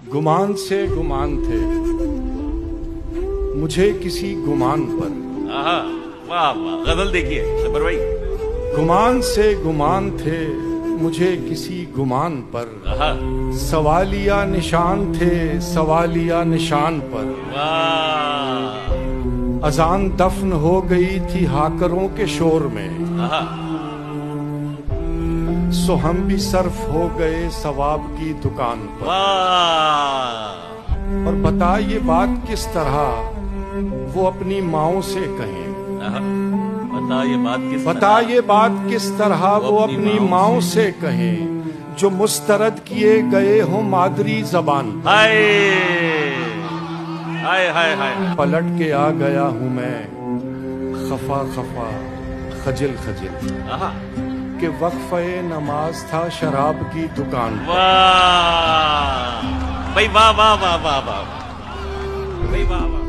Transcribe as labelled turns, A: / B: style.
A: गुमान से गुमान थे मुझे किसी गुमान पर।
B: वाह वाह, गजल देखिए जब्बर भाई।
A: गुमान से गुमान थे मुझे किसी गुमान पर, सवालिया निशान थे सवालिया निशान पर।
B: वाह,
A: अजान दफन हो गई थी हाकरों के शोर में, सो हम भी सर्फ हो गए सवाब की दुकान पर।
B: वाह,
A: और बता ये बात किस तरह वो अपनी माओं से कहें,
B: बता
A: ये बात किस तरह वो अपनी माओं से कहें, जो मुस्तरद किए गए हो मादरी जबान पर।
B: हाय हाय हाय,
A: पलट के आ गया हूं मैं खफा खफा खजिल खजिल, कि वक्फे नमाज था शराब की दुकान पर।
B: वाह भाई, वाह वाह वाह वाह वाह भाई, वाह वाह।